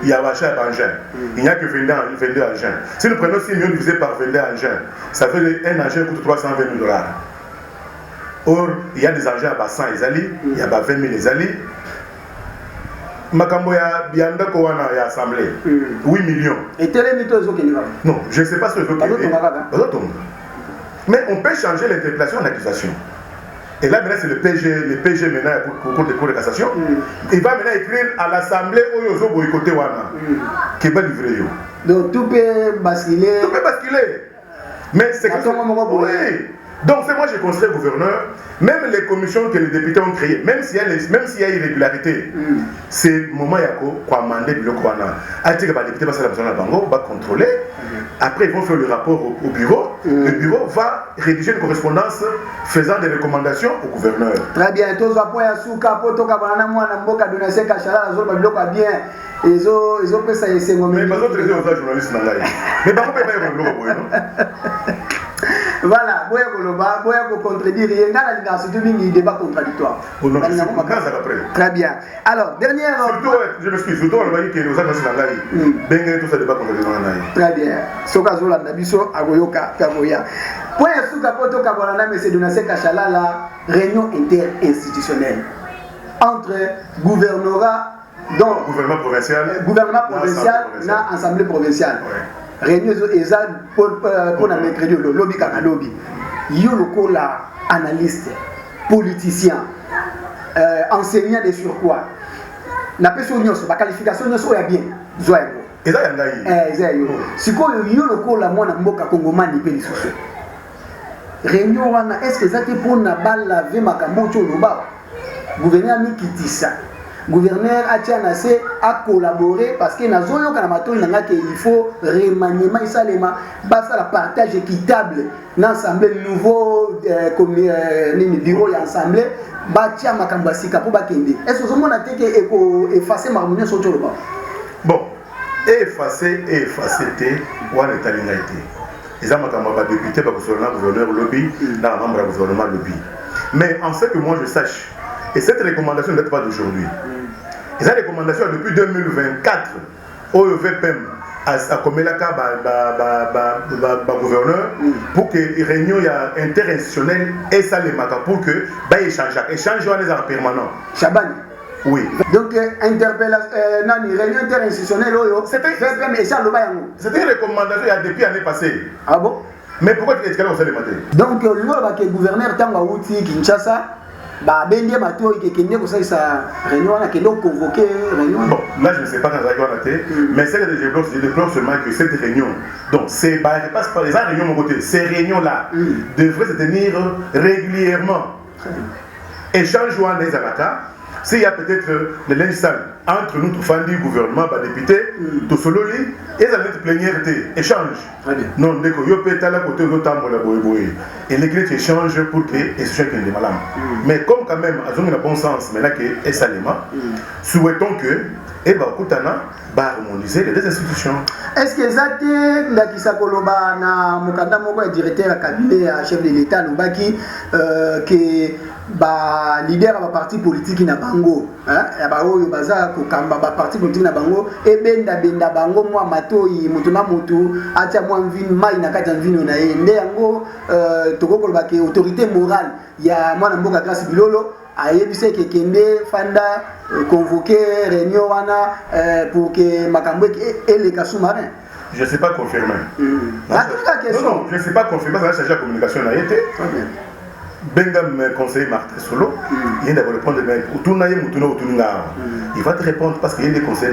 Il y a achat d'engin. Il n'y a que 22 engins. Si nous prenons 6 millions divisé par 22 engins, ça fait un engin qui coûte 320 000 $. Or, il y a des engins à bas 100 Ezali, il y a 20 000 Ezali. Makambo ya bianda kowana ya assemblée. 8 millions. Et tel est mytho qui non, je ne sais pas ce que je mais on peut changer l'interpellation en accusation. Et là maintenant c'est le PG maintenant pour le cours de cassation. Il va maintenant écrire à l'assemblée où ils ont boycotté Wana. Qui va livrer. Donc tout peut basculer. Tout peut basculer. Mais c'est que oui. Donc c'est moi j'ai conseillé au gouverneur, même les commissions que les députés ont créées, même s'il y a irrégularité, c'est le moment où on a demandé le Kwana. Les députés vont contrôler. Après, ils vont faire le rapport au bureau. Le bureau va rédiger une correspondance faisant des recommandations au gouverneur. Très bien. Tous les points à souka, poto kabana moi na mboka donase kachala zo ba biloko bien. Ils ont pesa yesengo. Mais pas autres journalistes na ngai. Mais ba ko pe ba yo biloko boyo. Voilà, boya koloba, boya ko contredire, il y a dans ce débat contradictoire. Très bien. Alors, dernière. Surtout, je m'excuse, surtout on va dire que nous avons benga tout ça débat contradictoire. Très bien. Soka zola nabiso agoyoka kaboya. Point suka poto kabona mais c'est Donatien Kachala la réunion interinstitutionnelle entre gouvernorat donc gouvernement provincial na assemblée provinciale. Réunion pour la mercredi le lobby kana lobby yo lokola analyste politicien enseignant de surcroît na peso nyonso ba qualification nyonso ya bien zoya eza yanga yi eza yo sikoyo yo lokola mwana mboka kongomani pe lisusu réunion wana est-ce que ça te pour na balaver makambo cho loba gouverneur mikitisa gouverneur Atianase a collaboré parce que nazoyo kana matoni nanga que il faut remaniement isalema basa la partage équitable dans l'assemblée nouveau bureau ya assemblée batia makambo sika po bakende est-ce que vous avez que effacer marmonia sur le bas bon effacer té wana talinga été les makambo ba député ba gouverneur lobby dans membre du gouvernement lobby mais en ce que moi je sache Et cette recommandation ne date pas d'aujourd'hui. Et cette recommandation depuis 2024, au VPM, à Komelaka, gouverneur, pour que les réunions interinstitutionnelles et ça les marque pour que échange en permanent. Chaban. Oui. Donc, réunion interinstitutionnelle, c'était une recommandation il y a depuis l'année passée. Ah bon? Mais pourquoi tu es allé au salé matin? Donc, le gouverneur Tamba Outi Kinshasa, Bendia Mato, qui est pour ça, sa réunion, qui est convoqué. Bon, là, je ne sais pas quand ça va être, mais c'est que je déplore seulement que cette réunion, donc, c'est pas les réunions de mon côté, ces réunions-là devraient se tenir régulièrement. Échange ou en Alaka. S'il y a peut-être le linge sale entre nous, Fandi, gouvernement, député, tout solo, et ça va être plénière échange. Non, dès que vous êtes à la côté de l'autre, et les clients échangent pour que les gens qui sont malades. Mais comme quand même, ils ont un bon sens, maintenant que c'est souhaitons que, et bah, harmoniser les deux institutions. Est-ce que ça été la Kisakoloba na Mukanda Moko directeur à cabinet à chef de l'État Lubaki que ba leader ba parti politique na bango ya ba oyo baza ko kamba ba parti politique na bango e benda bango mwa matoi mutu na mutu atia mwa mvini mai na kati ya mvini na ye nde yango tokokoloba ke autorité morale ya mwana mboka Grace Bilolo ayebise ke kende fanda convoquer réunion wana pour que makambo et les cas sous-marins. Je ne sais pas confirmer. Non, je ne sais pas confirmer, ça va changer la communication là été. Bengam conseiller Martin Solo, il vient de répondre il va te répondre parce qu'il y a des conseils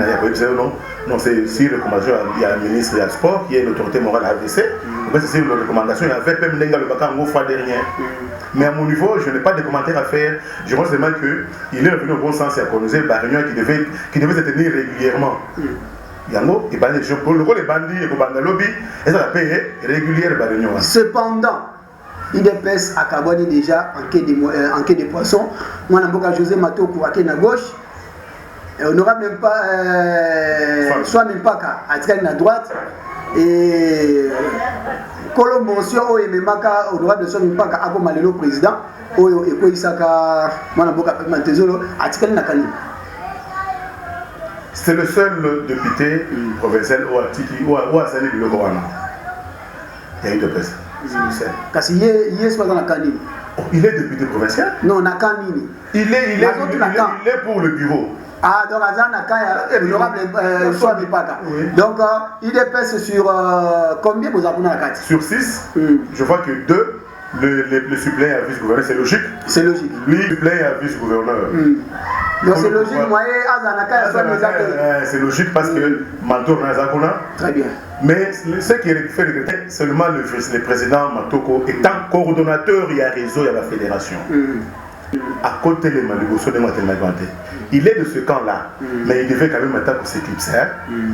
non, c'est si le recommandation, il y a un ministre, il y a le sport, il y a une autorité morale à AVC, c'est une recommandation, il y avait même le Bakango fois dernier. Mais à mon niveau, je n'ai pas de commentaires à faire. Je pense seulement qu'il est revenu au bon sens et à connaître la réunion qui devait se tenir régulièrement. Yango, et le rôle des bandits et les lobby, et ça va payer régulière la réunion. Cependant, IDPS a carboné déjà en quai de poisson. Moi, je José Mato pour à gauche. Honorable même pas, soit même pas à droite. Et Colombo, et Memaka, honorable soit même pas à Agomalelo président. Oyo et Koisaka, moi, c'est le seul député provincial ou à Sali de Logoana. Il y a IDPS. Il est député provincial? Non, Nakani. Il est pour le bureau. Ah, donc l'honorable soit Mipaka. Donc, il dépasse sur combien vous avez la carte? Sur 6, je vois que 2, le suppléant à vice-gouverneur, c'est logique. C'est logique. Lui, suppléant à vice-gouverneur. Donc c'est logique, c'est logique parce que Mantour Nazakona. Très bien. Mais ce qui fait regretter, seulement le président Matoko étant coordonnateur, il y a réseau, il y a la fédération. À côté de Maliboso de Matemaganté. Il est de ce camp-là, mais il devait quand même attendre pour s'éclipser.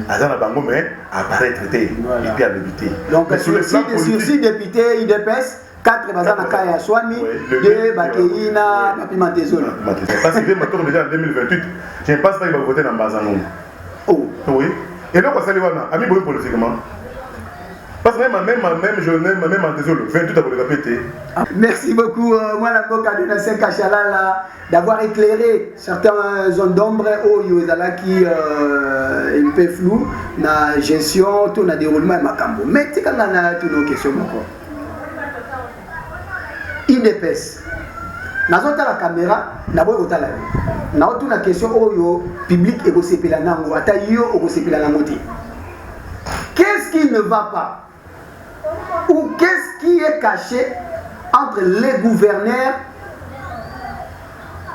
Azana Bango, mais apparaître et puis à l'habiter. Donc sur 6 députés, IDPS, 4 bazana kaya swami, 2 bakeina Mapimantezolo. Parce qu'il est Matoko déjà en 2028. Je ne pense pas qu'il va voter dans Bazango. Oh. Oui. Et donc, ça lui va, ami bon politiquement. Parce que même en désolé, 28 ans pour le répéter. Merci beaucoup, moi la boca de Nasser Kachalala, d'avoir éclairé certaines zones d'ombre où il y a qui un peu flou, la gestion, tout le déroulement et Makambo. Mais tu as toutes nos questions encore. IDPS. Dans la caméra, nous avons une question au public et au CPLA Nango, à Taïyo ou au CPLA Namoti. Qu'est-ce qui ne va pas? Ou qu'est-ce qui est caché entre les gouverneurs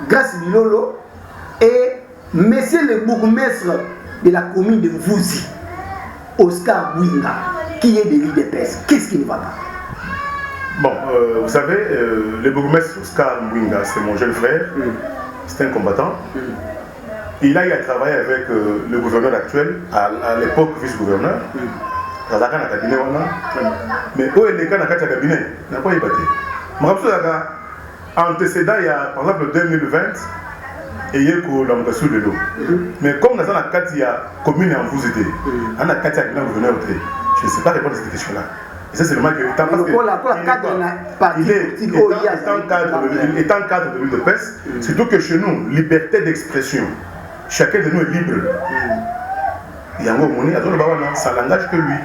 Grace Bilolo et monsieur le bourgmestre de la commune de Mvouzi, Oscar Bouinga, qui est de l'IDPS? Qu'est-ce qui ne va pas? Bon, vous savez, le bourgmestre Oscar Bouinga, c'est mon jeune frère, c'est un combattant. Il a travaillé avec le gouverneur actuel, à l'époque vice-gouverneur. Mais où est le cas dans le cabinet? Il n'a pas y battu. Antécédent, il y a par exemple 2020, et il y a eu de l'eau. Mais comme dans la commune en vous aidez, on a 4 gouverneurs, je ne sais pas répondre à cette question-là. Et ça, c'est le mal que étant cadre de l'UDPS, surtout que chez nous, liberté d'expression, chacun de nous est libre. Yango Moni, ça n'engage que lui.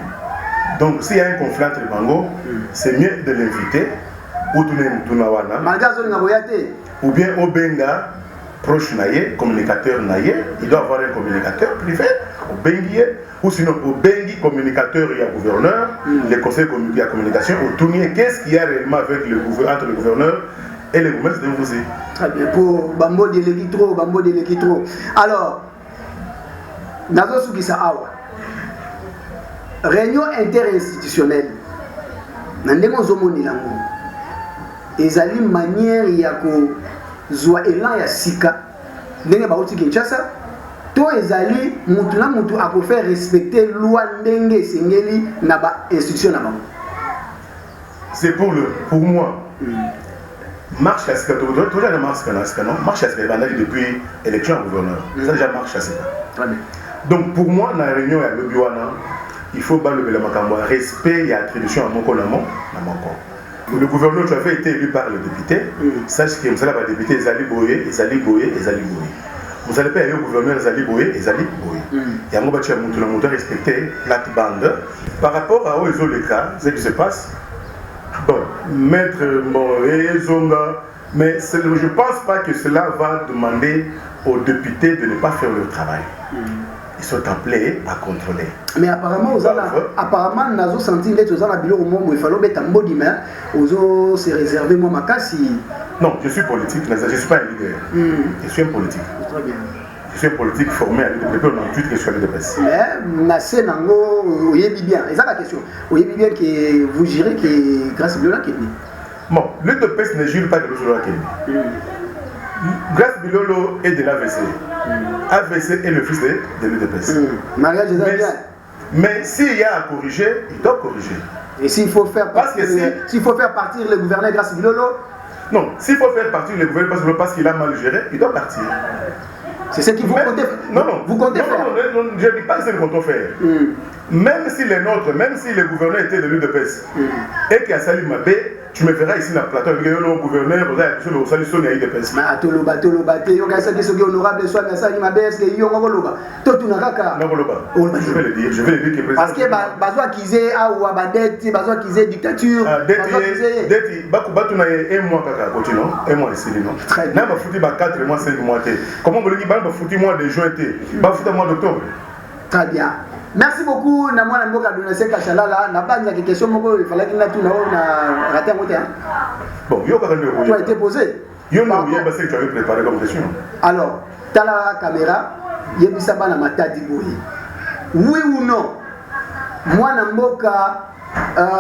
Donc, s'il y a un conflit entre les Bango, c'est mieux de l'inviter, ou bien au Benga, proche naïe, communicateur naïe, il doit avoir un communicateur privé, au Bengi, ou sinon au Bengi, communicateur et gouverneur, les conseils de communication, au Tournier, qu'est-ce qu'il y a réellement avec entre le gouverneur et les gouvernements de vous. Très bien, pour Bambo de l'équitro, Bambo de l'équitro. Alors, Nazo Soukissa Awa, réunion interinstitutionnelle, Nandemo Zomoni Lango, ezali manière ya ko zwa elan ya sika ndenge bauti Kinshasa to ezali mutu na mutu ako faire respecter loi ndenge sengeli na ba institution na bango. C'est pour moi. Marche à sika toujours la marche à non marche à sika depuis élection à gouverneur. Ça déjà marche à sika. Donc pour moi dans la réunion ya Lobiwana, il faut ba le makambo respect et attribution à mon colamo na mon corps. Le gouverneur tu avais été élu par le député, sache que vous allez député Ezali Boye, Ezali Boye, Ezali Boye. Vous allez pas aller au gouverneur Ezali Boye, Ezali Boye. Il y a un bâtiment qui a respecté la bande. Par rapport à eux, les cas, ce qui se passe, bon, maître Moé, Zonga, mais je ne pense pas que cela va demander aux députés de ne pas faire leur travail. Ils sont appelés à contrôler. Mais apparemment, nous avons senti que nous avons il fallait mettre un mot d'humain, nous se réserver moi ma casse. Non, je suis politique, je ne suis pas un leader. Je suis un politique. Très bien. Je suis un politique formé à l'UDPS, on a toute question de l'UDPS. Mais, c'est nango, oyebi bien. Et ça la question. Oyebi bien que vous gérez que grâce à Bilolo Kenya. Bon, l'UDPS ne gère pas de Bilolo Kenya. Grâce Bilolo est de l'AVC. AVC est le fils de l'UDPS. Mariage des Indiens. Mais s'il y a à corriger, il doit corriger. Et s'il faut faire partir, s'il faut faire partir le gouverneur grâce Bilolo. Non, s'il faut faire partir le gouverneur parce qu'il a mal géré, il doit partir. C'est ce qu'il vous comptez faire. Non, vous comptez faire. Non, je ne dis pas que c'est ce qu'on compte faire. Même si les nôtres, même si le gouverneur était de l'UDPS et qu'il y a Salim Mabé, tu me verras ici dans le plateau avec le gouverneur, sur le salut Sonia UDPS. Mais Atoloba, il y a qui sont honorables, soit mais Salim Mabé, est-ce qu'il y a un Goloba? Tout tu n'as qu'à. Non, Goloba. Je vais le dire, je vais le dire. Parce que Bazoa Kizé, Awa Badet, Bazoa Kizé, dictature. Deti, Bakubatu n'a un mois kaka, continue, un mois ici, non. Très bien. N'a pas foutu 4 mois, 5 mois. Comment vous le dites, bah foutu mois de juin, bah foutu mois d'octobre. Très bien. Merci beaucoup. Na mwana mboka Donatien Kachalala. Na banza ke question moko il fallait qu'il na tout na raté un côté. Bon, yo quand même. Tu as été posé. Yo non, il y a parce que tu avais préparé comme question. Alors, t'as la caméra, yebisa bana matadi boyi. Oui ou non? Mwana mboka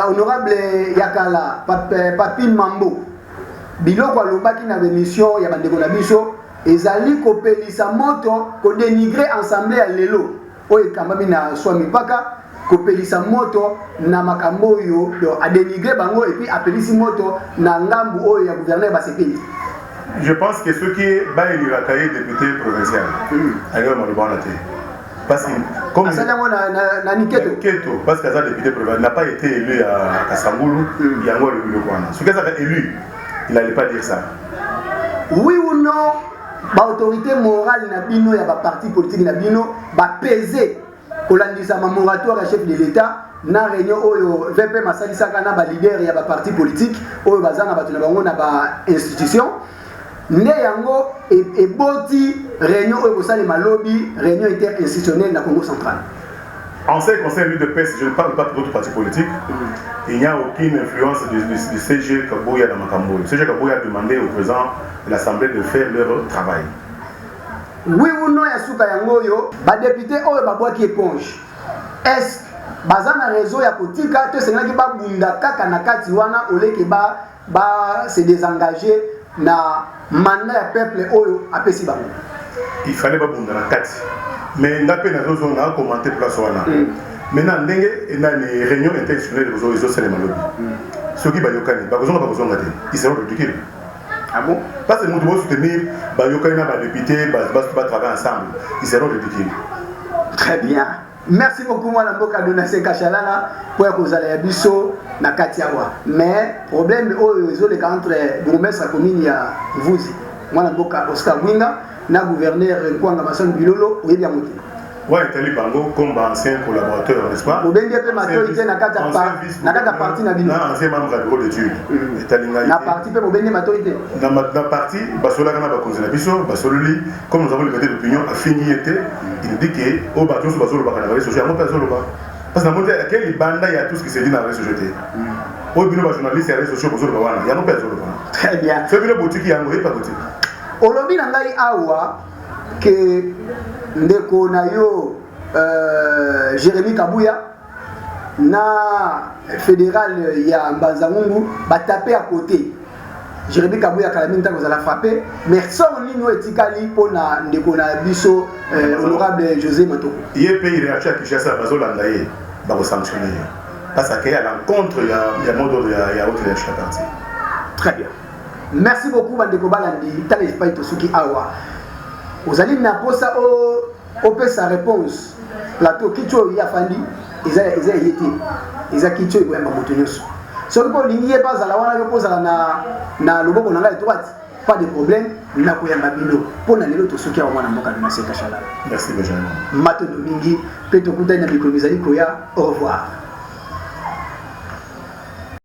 honorable Yakala Papi Mambo. Biloko alobaki na émission ya bandeko na biso ezali kopelisa moto ko dénigrer assemblée ya lelo. Oye kamami na swami paka kopelisa moto na makambo yo a dénigrer bango et puis apelisi moto na ngambu oyo ya gouverneur basepeli. Je pense que ceux qui ba élira cahier député provincial alors malobana te parce que comme na Niketo Keto parce que ça député provincial n'a pas été élu à Kasangulu yango le kwana ce qui ça élu il n'allait pas dire ça. Oui ou non? L'autorité morale na bino ya ba parti politique na bino ba peser kolandisa ma moratoire chef de l'État na réunion oyo VP masalisa kana ba leader ya ba parti politique oyo bazana batu na bango na ba institution ne yango e boti réunion oyo bosali malobi réunion interinstitutionnelle na Congo central. En ce qui concerne l'UDPS, je ne parle pas d'autres partis politiques. Il n'y a aucune influence du CG Kabouya dans Makambo. Le CG Kabouya a demandé au président de l'Assemblée de faire leur travail. Oui ou non, Yasuka Yangoyo, les députés ont une éponge. Est-ce que bazana réseau ya kotika to senga ki ba bunda kaka na kati wana ole ke ba se désengager na mandat ya peuple oyo apesi bango. Il fallait pas bunda na kati. Mais n'a pas na zone a commenté place wana. Maintenant ndenge na les réunions interinstitutionnelles aux réseaux c'est les malobi. Ceux qui ba yokani ba kozonga ba kozonga te. Ils seront ridicules. Ah bon? Parce que nous devons soutenir ba yokani na ba député ba travailler ensemble. Ils seront ridicules. Très bien. Merci beaucoup mwana mboka Donatien Kachalala pour kozala ya biso na kati awa. Mais problème oyo ezoleka entre bourgmestre commune ya Mvuzi mwana mboka Oscar Mwinga na gouverneur Nkwanga Mason Bilolo oyebi ya moto. Ouais, Tali Bango comme ancien collaborateur, n'est-ce pas? Au bien peu maturité na kata parti na bino. Na ancien membre du bureau d'études. Na parti peu au bien maturité. Na parti basola kana ba konzela biso basololi comme nous avons le comité d'opinion a fini été il dit que au bateau sur basolo ba kana réseaux sociaux pas basolo ba. Parce que na monte quel banda il y a tout ce qui se dit dans les réseaux sociaux. Au bino ba journaliste réseaux sociaux basolo ba wana. Ya no basolo ba. Très bien. Ce bino boutique yango pas boutique. Olobi na ngai awa que ndeko na yo Jérémy Kabuya na fédéral ya Mbanzangungu ba tapé à côté. Jérémy Kabuya Kalamine vous allez frapper mais son ligne etikali pour na ndeko na biso honorable José Matoko. Il pays réaction qui cherche à bazolanda ye ba ko sanctionner parce que à l'encontre ya modo ya autre ya parti. Très bien. Merci beaucoup bandeko balandi tala espace to suki awa. Vous allez na posa au peut sa réponse plateau kicho ya fandi eza yete eza kicho ko yamba motonyoso so ko lingi pas za la wana ko za na loboko na ngai droite pas de problème na ko yamba bino pona lelo to soki wa mwana mboka Donatien Kachalala. Merci Benjamin. Matondo mingi pe to kutana biko bizali ko ya au revoir.